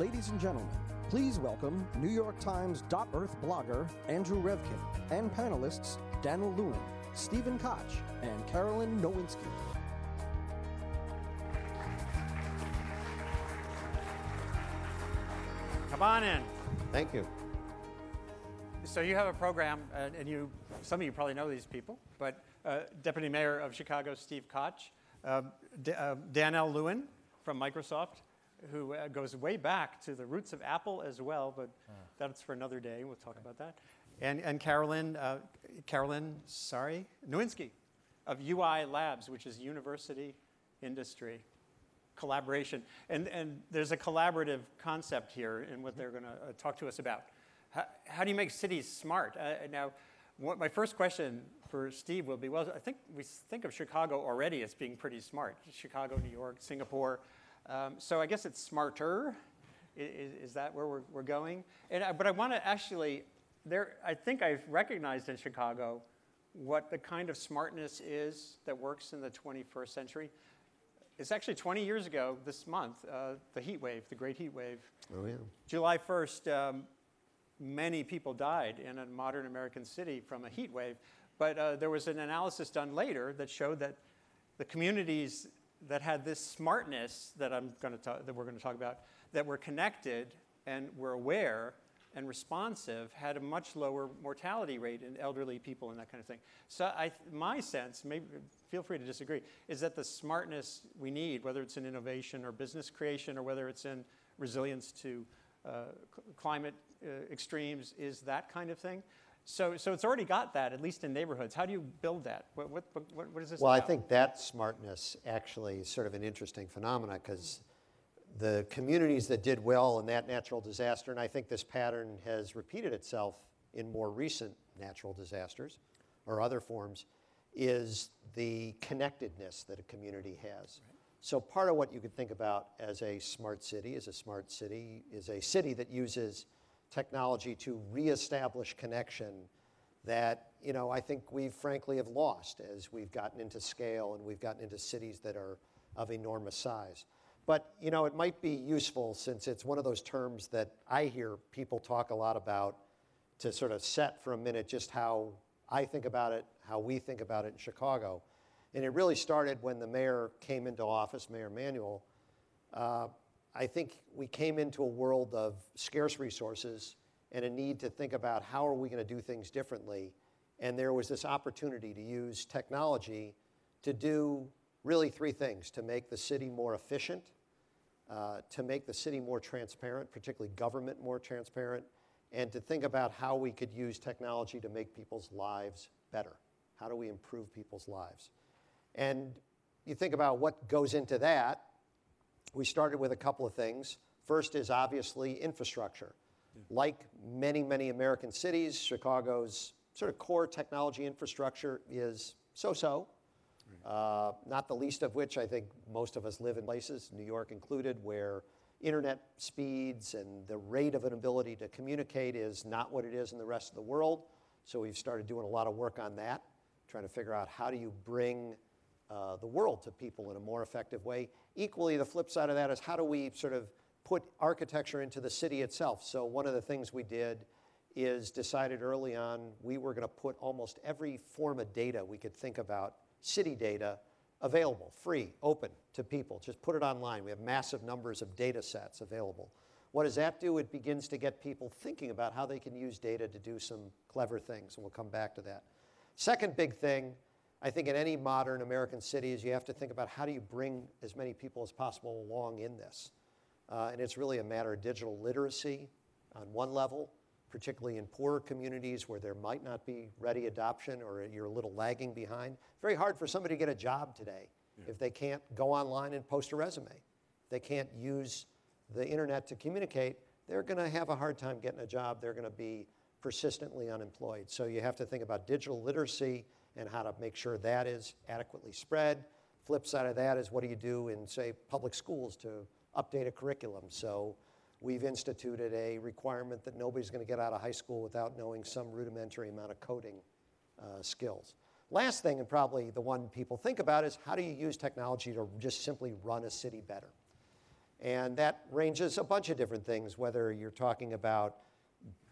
Ladies and gentlemen, please welcome New York Times .Earth blogger Andrew Revkin and panelists Daniel Lewin, Stephen Koch, and Caralynn Nowinski. Come on in. Thank you. So you have a program, and some of you probably know these people, but Deputy Mayor of Chicago, Steve Koch, Daniel Lewin from Microsoft, who goes way back to the roots of Apple as well, but that's for another day. We'll talk about that. And Caralynn Nowinski of UI Labs, which is university industry collaboration. And there's a collaborative concept here in what they're going to talk to us about. How do you make cities smart? Now, my first question for Steve will be, well, I think we think of Chicago already as being pretty smart. Chicago, New York, Singapore. So I guess it's smarter. Is that where we're going? But I want to actually, I think I've recognized in Chicago what the kind of smartness is that works in the 21st century. It's actually 20 years ago this month, the heat wave, the great heat wave. Oh, yeah. July 1st, many people died in a modern American city from a heat wave. But there was an analysis done later that showed that the communities that had this smartness that we're going to talk about, that were connected and were aware and responsive, had a much lower mortality rate in elderly people and that kind of thing. So my sense, maybe feel free to disagree, is that the smartness we need, whether it's in innovation or business creation or whether it's in resilience to climate extremes, is that kind of thing. So it's already got that, at least in neighborhoods. How do you build that? What is this Well, about? I think that smartness actually is sort of an interesting phenomenon because the communities that did well in that natural disaster, and I think this pattern has repeated itself in more recent natural disasters or other forms, is the connectedness that a community has. Right. So part of what you could think about as a smart city is a city that uses technology to reestablish connection that, I think we frankly have lost as we've gotten into scale and we've gotten into cities that are of enormous size. But, it might be useful, since it's one of those terms that I hear people talk a lot about, to sort of set for a minute just how I think about it, how we think about it in Chicago. And it really started when the mayor came into office, Mayor Emanuel. I think we came into a world of scarce resources and a need to think about how are we going to do things differently. And there was this opportunity to use technology to do really three things: to make the city more efficient, to make the city more transparent, particularly government more transparent, and to think about how we could use technology to make people's lives better. How do we improve people's lives? And you think about what goes into that. We started with a couple of things. First is obviously infrastructure. Like many, many American cities, Chicago's sort of core technology infrastructure is so-so. Not the least of which, I think most of us live in places, New York included, where internet speeds and the rate of an ability to communicate is not what it is in the rest of the world. So we've started doing a lot of work on that, trying to figure out how do you bring the world to people in a more effective way. Equally, the flip side of that is how do we sort of put architecture into the city itself. So one of the things we did is decided early on we were going to put almost every form of data we could think about, city data, available, free, open to people. Just put it online. We have massive numbers of data sets available. What does that do? It begins to get people thinking about how they can use data to do some clever things, and we'll come back to that. Second big thing, I think in any modern American city, is you have to think about how do you bring as many people as possible along in this. And it's really a matter of digital literacy on one level, particularly in poorer communities where there might not be ready adoption or you're a little lagging behind. Very hard for somebody to get a job today if they can't go online and post a resume. If they can't use the internet to communicate, they're going to have a hard time getting a job. They're going to be persistently unemployed. So you have to think about digital literacy and how to make sure that is adequately spread. Flip side of that is what do you do in, say, public schools to update a curriculum. So we've instituted a requirement that nobody's going to get out of high school without knowing some rudimentary amount of coding skills. Last thing, and probably the one people think about, is how do you use technology to just simply run a city better? And that ranges a bunch of different things, whether you're talking about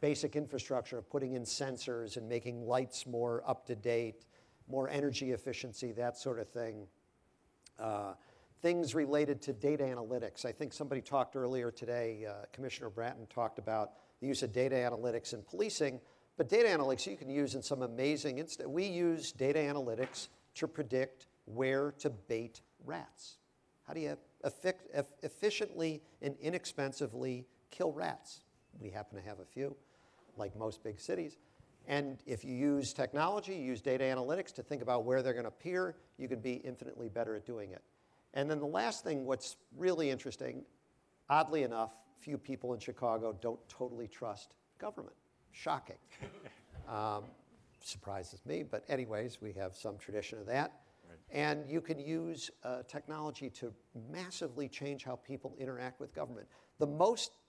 basic infrastructure, putting in sensors and making lights more up-to-date, more energy efficiency, that sort of thing. Things related to data analytics. I think somebody talked earlier today, Commissioner Bratton talked about the use of data analytics in policing, but data analytics you can use in some amazing we use data analytics to predict where to bait rats. How do you efficiently and inexpensively kill rats? We happen to have a few, like most big cities. And if you use technology, you use data analytics to think about where they're going to appear, you can be infinitely better at doing it. And then the last thing, what's really interesting, oddly enough, few people in Chicago don't totally trust government. Shocking. Surprises me, but anyways, we have some tradition of that. Right. And you can use technology to massively change how people interact with government.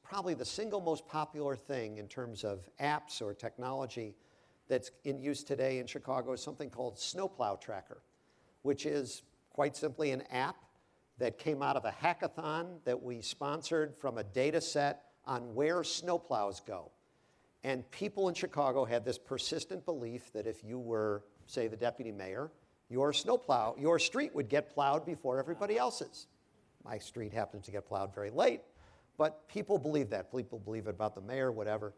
Probably the single most popular thing in terms of apps or technology that's in use today in Chicago is something called Snowplow Tracker, which is quite simply an app that came out of a hackathon that we sponsored from a data set on where snowplows go. And people in Chicago had this persistent belief that if you were, say, the deputy mayor, your street would get plowed before everybody else's. My street happens to get plowed very late, but people believe that. People believe it about the mayor, whatever.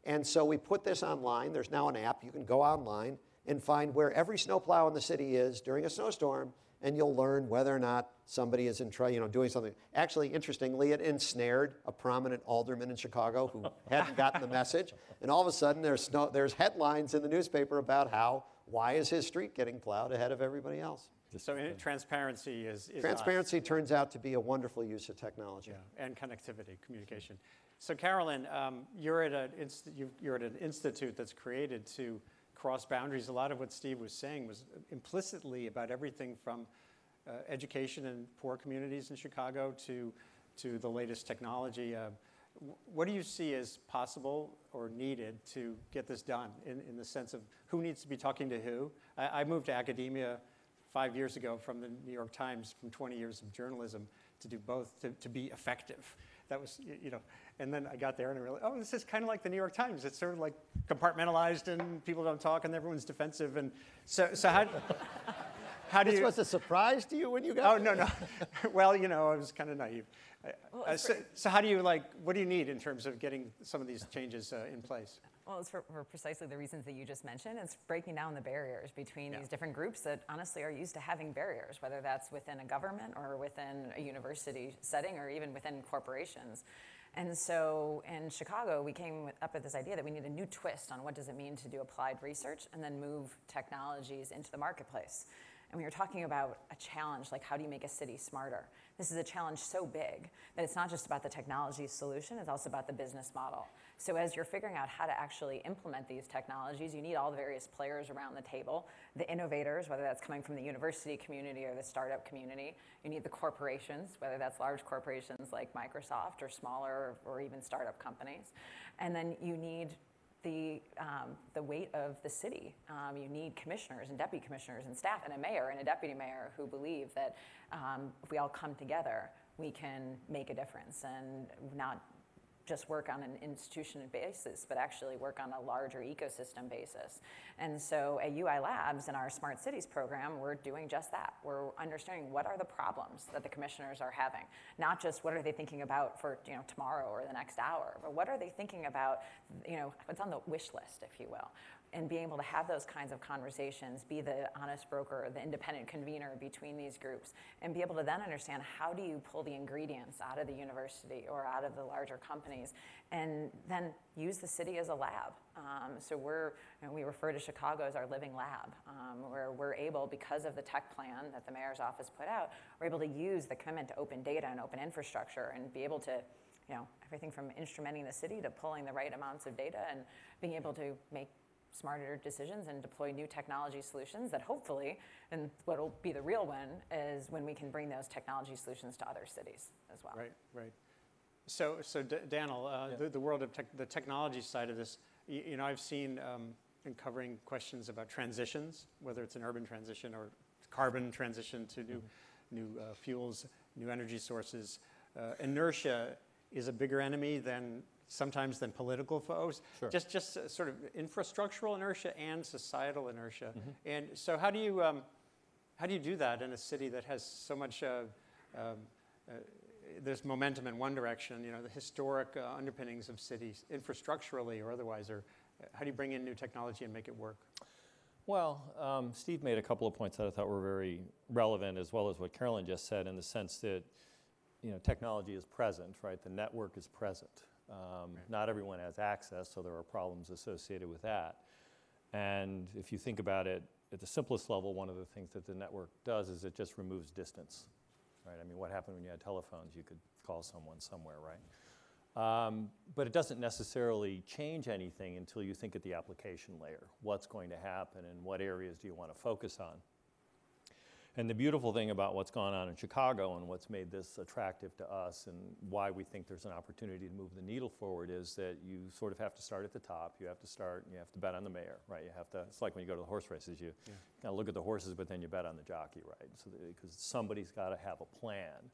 And so we put this online. There's now an app. You can go online and find where every snowplow in the city is during a snowstorm, and you'll learn whether or not somebody is doing something. Actually, interestingly, it ensnared a prominent alderman in Chicago who hadn't gotten the message, and all of a sudden there's headlines in the newspaper about why is his street getting plowed ahead of everybody else? So transparency is Transparency turns out to be a wonderful use of technology. Yeah, and connectivity, communication. So Caralynn, you're at an institute that's created to cross boundaries. A lot of what Steve was saying was implicitly about everything from education in poor communities in Chicago to the latest technology. What do you see as possible or needed to get this done in the sense of who needs to be talking to who? I moved to academia 5 years ago from the New York Times, from 20 years of journalism, to do both, to be effective. That was, and then I got there and I realized, this is kind of like the New York Times. It's sort of like compartmentalized and people don't talk and everyone's defensive. And so how do you... This was a surprise to you when you got there? No. Well, I was kind of naive. So how do you, what do you need in terms of getting some of these changes in place? Well, it's for precisely the reasons that you just mentioned. It's breaking down the barriers between these different groups that honestly are used to having barriers, whether that's within a government or within a university setting or even within corporations. And so in Chicago, we came up with this idea that we need a new twist on what does it mean to do applied research and then move technologies into the marketplace. And we were talking about a challenge, like how do you make a city smarter? This is a challenge so big that it's not just about the technology solution, it's also about the business model. So as you're figuring out how to actually implement these technologies, you need all the various players around the table, the innovators, whether that's coming from the university community or the startup community. You need the corporations, whether that's large corporations like Microsoft or smaller or even startup companies. And then you need the weight of the city. You need commissioners and deputy commissioners and staff and a mayor and a deputy mayor who believe that if we all come together, we can make a difference and not just work on an institution basis, but actually work on a larger ecosystem basis. And so at UI Labs in our Smart Cities program, we're doing just that. We're understanding what are the problems that the commissioners are having, not just what are they thinking about for tomorrow or the next hour, but what are they thinking about, what's on the wish list, if you will. And being able to have those kinds of conversations, be the honest broker, the independent convener between these groups, and be able to then understand how do you pull the ingredients out of the university or out of the larger companies, and then use the city as a lab. So we refer to Chicago as our living lab, where we're able, because of the tech plan that the mayor's office put out, we're able to use the commitment to open data and open infrastructure and be able to, everything from instrumenting the city to pulling the right amounts of data and being able to make smarter decisions and deploy new technology solutions that hopefully, and what will be the real win, is when we can bring those technology solutions to other cities as well. Right. So Daniel, the world of the technology side of this, I've seen in covering questions about transitions, whether it's an urban transition or carbon transition to new fuels, new energy sources. inertia is a bigger enemy than sometimes than political foes. Sure. Just sort of infrastructural inertia and societal inertia. And so how do you do that in a city that has so much there's momentum in one direction, the historic underpinnings of cities, infrastructurally or otherwise, or how do you bring in new technology and make it work? Well, Steve made a couple of points that I thought were very relevant, as well as what Caralynn just said, in the sense that technology is present, right? The network is present. Not everyone has access, so there are problems associated with that. And if you think about it at the simplest level, one of the things that the network does is it just removes distance, right? I mean, what happened when you had telephones? You could call someone somewhere, right? But it doesn't necessarily change anything until you think at the application layer. What's going to happen and what areas do you want to focus on? And the beautiful thing about what's gone on in Chicago and what's made this attractive to us and why we think there's an opportunity to move the needle forward is that you sort of have to start at the top. You have to start, and you have to bet on the mayor, right? You have to, it's like when you go to the horse races, you kind of look at the horses, but then you bet on the jockey, right? So because somebody's got to have a plan.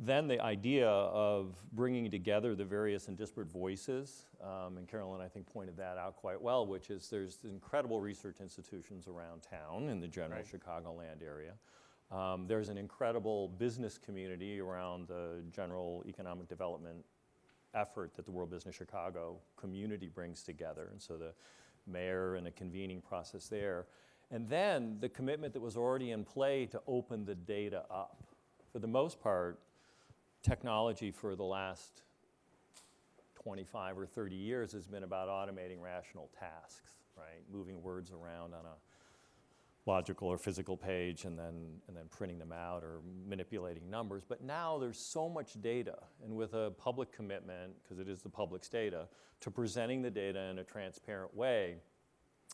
Then the idea of bringing together the various and disparate voices, and Caralynn, I think, pointed that out quite well, which is there's incredible research institutions around town in the general Chicagoland area. There's an incredible business community around the general economic development effort that the World Business Chicago community brings together, and so the mayor and the convening process there. And then the commitment that was already in play to open the data up. For the most part, technology for the last 25 or 30 years has been about automating rational tasks, right? Moving words around on a logical or physical page and then printing them out or manipulating numbers. But now there's so much data, and with a public commitment, because it is the public's data, to presenting the data in a transparent way,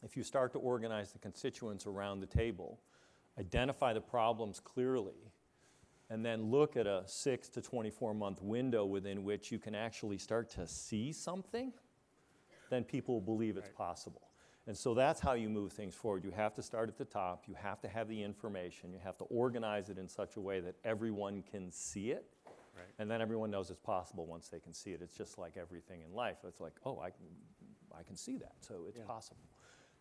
if you start to organize the constituents around the table, identify the problems clearly, and then look at a 6 to 24-month window within which you can actually start to see something, then people will believe it's possible. And so that's how you move things forward. You have to start at the top. You have to have the information. You have to organize it in such a way that everyone can see it. Right. And then everyone knows it's possible once they can see it. It's just like everything in life. It's like, oh, I can see that, so it's possible.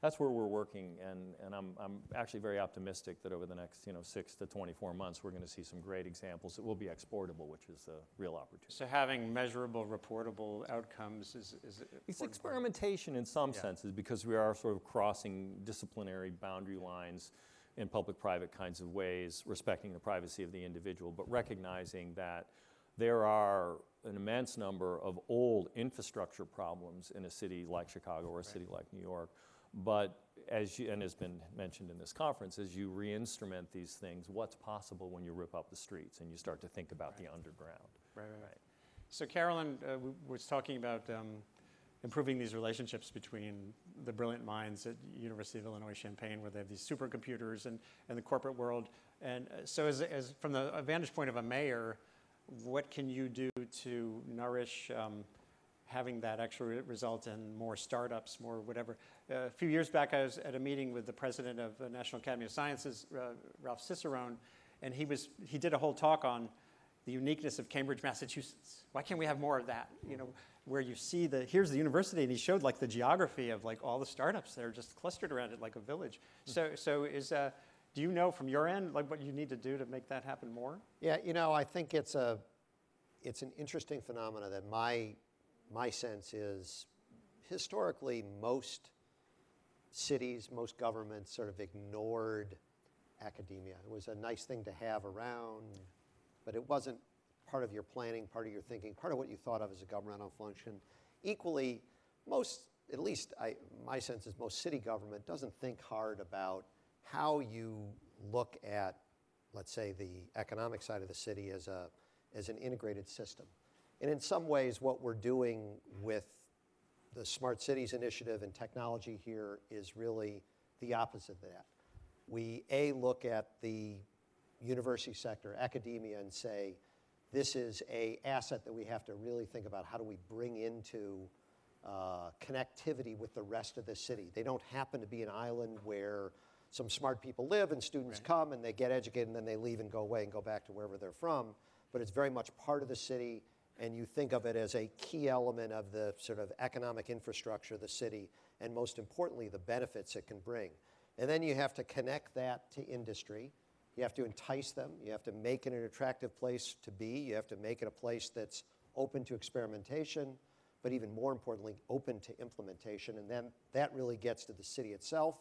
That's where we're working, and I'm actually very optimistic that over the next 6 to 24 months we're going to see some great examples that will be exportable, which is a real opportunity. So having measurable, reportable outcomes is it's experimentation in some senses, because we are sort of crossing disciplinary boundary lines in public-private kinds of ways, respecting the privacy of the individual, but recognizing that there are an immense number of old infrastructure problems in a city like Chicago or a city like New York. But and has been mentioned in this conference, as you re-instrument these things, what's possible when you rip up the streets and you start to think about the underground. Right. So Caralynn was talking about improving these relationships between the brilliant minds at University of Illinois Champaign, where they have these supercomputers, and the corporate world. And so as from the vantage point of a mayor, what can you do to nourish having that actually result in more startups, more whatever? A few years back, I was at a meeting with the president of the National Academy of Sciences, Ralph Cicerone, and he did a whole talk on the uniqueness of Cambridge, Massachusetts. Why can't we have more of that? Where you see here's the university, and he showed like the geography of like all the startups that are just clustered around it like a village. So do you know from your end like what you need to do to make that happen more? Yeah, I think it's an interesting phenomena that my sense is historically most cities, most governments sort of ignored academia. It was a nice thing to have around, but it wasn't part of your planning, part of your thinking, part of what you thought of as a governmental function. Equally, my sense is most city government doesn't think hard about how you look at, let's say, the economic side of the city as an integrated system. And in some ways, what we're doing with the Smart Cities Initiative and technology here is really the opposite of that. We, look at the university sector, academia, and say, this is an asset that we have to really think about. How do we bring into connectivity with the rest of the city? They don't happen to be an island where some smart people live and students come and they get educated and then they leave and go away and go back to wherever they're from. but it's very much part of the city, and you think of it as a key element of the sort of economic infrastructure of the city, and most importantly, the benefits it can bring. And then you have to connect that to industry. You have to entice them. You have to make it an attractive place to be. You have to make it a place that's open to experimentation, but even more importantly, open to implementation. And then that really gets to the city itself.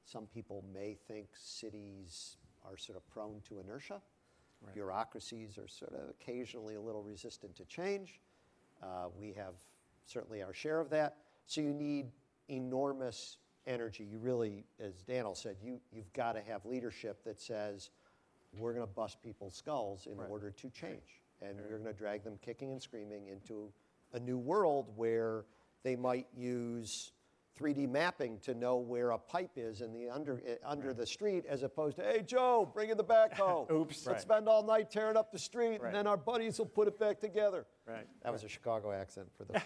Some people may think cities are sort of prone to inertia. Right. Bureaucracies are sort of occasionally a little resistant to change. We have certainly our share of that. So you need enormous energy. You really, as Daniel said, you've got to have leadership that says, we're going to bust people's skulls in order to change. And we're going to drag them kicking and screaming into a new world where they might use 3D mapping to know where a pipe is in the under the street, as opposed to, hey, Joe, bring in the backhoe. Oops. Let's spend all night tearing up the street, and then our buddies will put it back together. Right. That was a Chicago accent for the.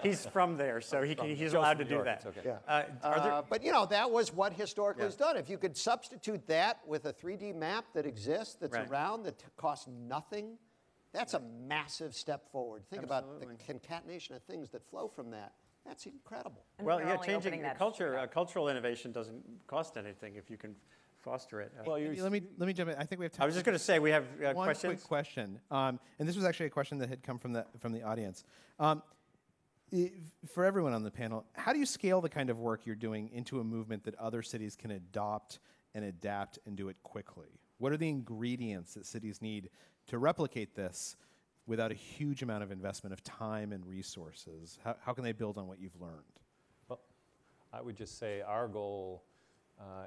He's from there, so he's allowed to do that. Okay. Yeah. But you know, that was what historically is done. If you could substitute that with a 3D map that exists, that's around, that costs nothing, that's a massive step forward. Think about the concatenation of things that flow from that. That's incredible. And Well, we're yeah, only changing opening that culture, cultural innovation doesn't cost anything if you can foster it. Well, Let me jump in. I think we have time. I was just going to say we have one questions. quick question, and this was actually a question that had come from the audience. For everyone on the panel, how do you scale the kind of work you're doing into a movement that other cities can adopt and adapt and do it quickly? What are the ingredients that cities need to replicate this without a huge amount of investment of time and resources? How can they build on what you've learned? Well, I would just say our goal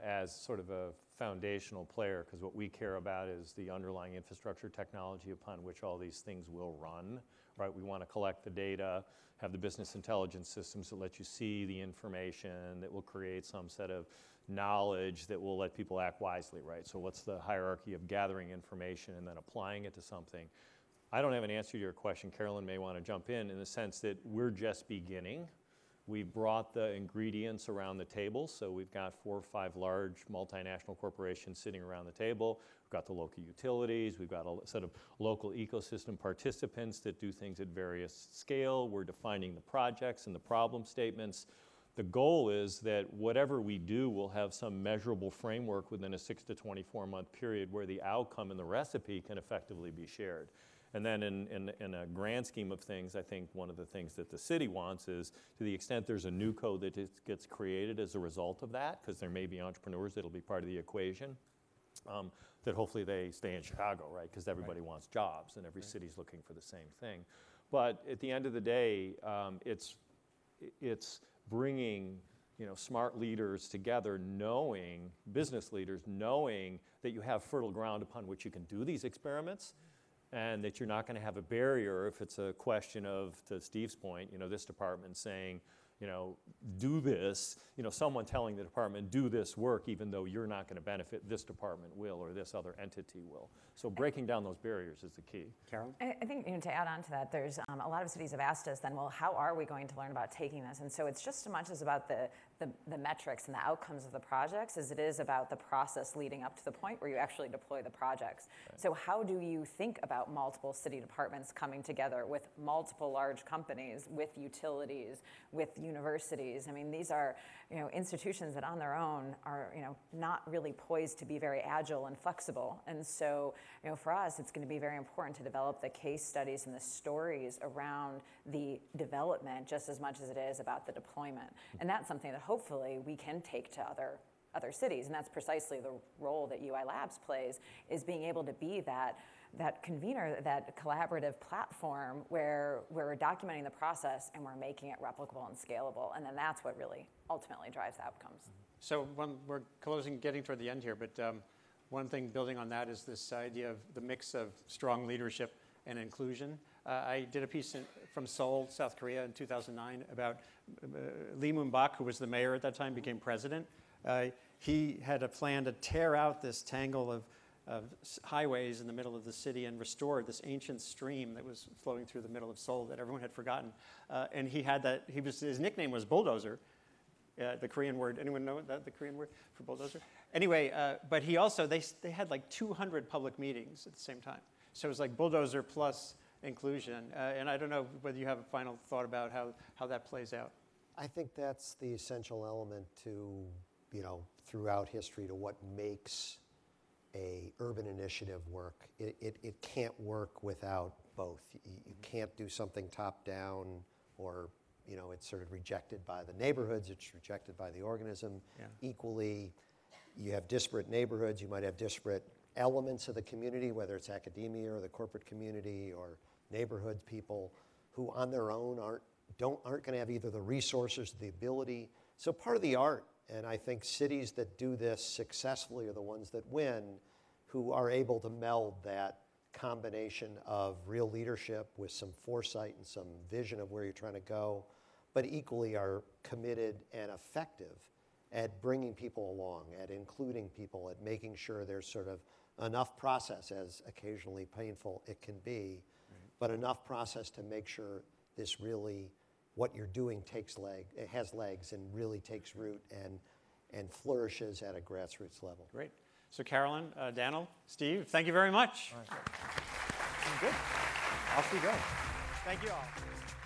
as sort of a foundational player, because what we care about is the underlying infrastructure technology upon which all these things will run, right? We want to collect the data, have the business intelligence systems that let you see the information, that will create some set of knowledge that will let people act wisely, right? So what's the hierarchy of gathering information and then applying it to something? I don't have an answer to your question. Caralynn may want to jump in the sense that we're just beginning. We brought the ingredients around the table, so we've got 4 or 5 large multinational corporations sitting around the table. We've got the local utilities. We've got a set of local ecosystem participants that do things at various scale. We're defining the projects and the problem statements. The goal is that whatever we do will have some measurable framework within a 6 to 24-month period where the outcome and the recipe can effectively be shared. And then in a grand scheme of things, I think one of the things that the city wants is, to the extent there's a new code that gets created as a result of that, because there may be entrepreneurs that'll be part of the equation, that hopefully they stay in Chicago, right? Because everybody wants jobs and every city's looking for the same thing. But at the end of the day, it's bringing smart leaders together, business leaders knowing that you have fertile ground upon which you can do these experiments, and that you're not going to have a barrier if it's a question of, to Steve's point, this department saying, do this, someone telling the department, do this work, even though you're not going to benefit, this department will, or this other entity will. So breaking down those barriers is the key. Carolyn? I think to add on to that, there's a lot of cities have asked us then, well, how are we going to learn about taking this? And so it's just as much as about the metrics and the outcomes of the projects as it is about the process leading up to the point where you actually deploy the projects. Right. So how do you think about multiple city departments coming together with multiple large companies, with utilities, with universities? I mean, these are institutions that on their own are not really poised to be very agile and flexible. And so for us, it's going to be very important to develop the case studies and the stories around the development just as much as it is about the deployment. And that's something that hopefully we can take to other cities, and that's precisely the role that UI Labs plays, is being able to be that convener, that collaborative platform where we're documenting the process and we're making it replicable and scalable, and then that's what really ultimately drives outcomes. So we're getting toward the end here, but one thing building on that is this idea of the mix of strong leadership and inclusion. I did a piece from Seoul, South Korea in 2009 about Lee Moon-bak, who was the mayor at that time, became president. He had a plan to tear out this tangle of highways in the middle of the city and restore this ancient stream that was flowing through the middle of Seoul that everyone had forgotten. And he had that, his nickname was Bulldozer. The Korean word, anyone know the Korean word for bulldozer? Anyway, but he also, they had like 200 public meetings at the same time. So it was like bulldozer plus inclusion. And I don't know whether you have a final thought about how that plays out. I think that's the essential element to, throughout history, to what makes a urban initiative work. It can't work without both. You can't do something top down, or it's sort of rejected by the neighborhoods, it's rejected by the organism. Yeah. Equally, you have disparate neighborhoods, you might have disparate elements of the community, whether it's academia or the corporate community or neighborhood people, who on their own aren't going to have either the resources, the ability. So part of the art, and I think cities that do this successfully are the ones that win, who are able to meld that combination of real leadership with some foresight and some vision of where you're trying to go, but equally are committed and effective at bringing people along, at including people, at making sure there's sort of enough process, as occasionally painful it can be, but enough process to make sure this really, what you're doing it has legs and really takes root and flourishes at a grassroots level. Great. So Caralynn, Daniel, Steve, thank you very much. All right. Good. Off we go. Thank you all.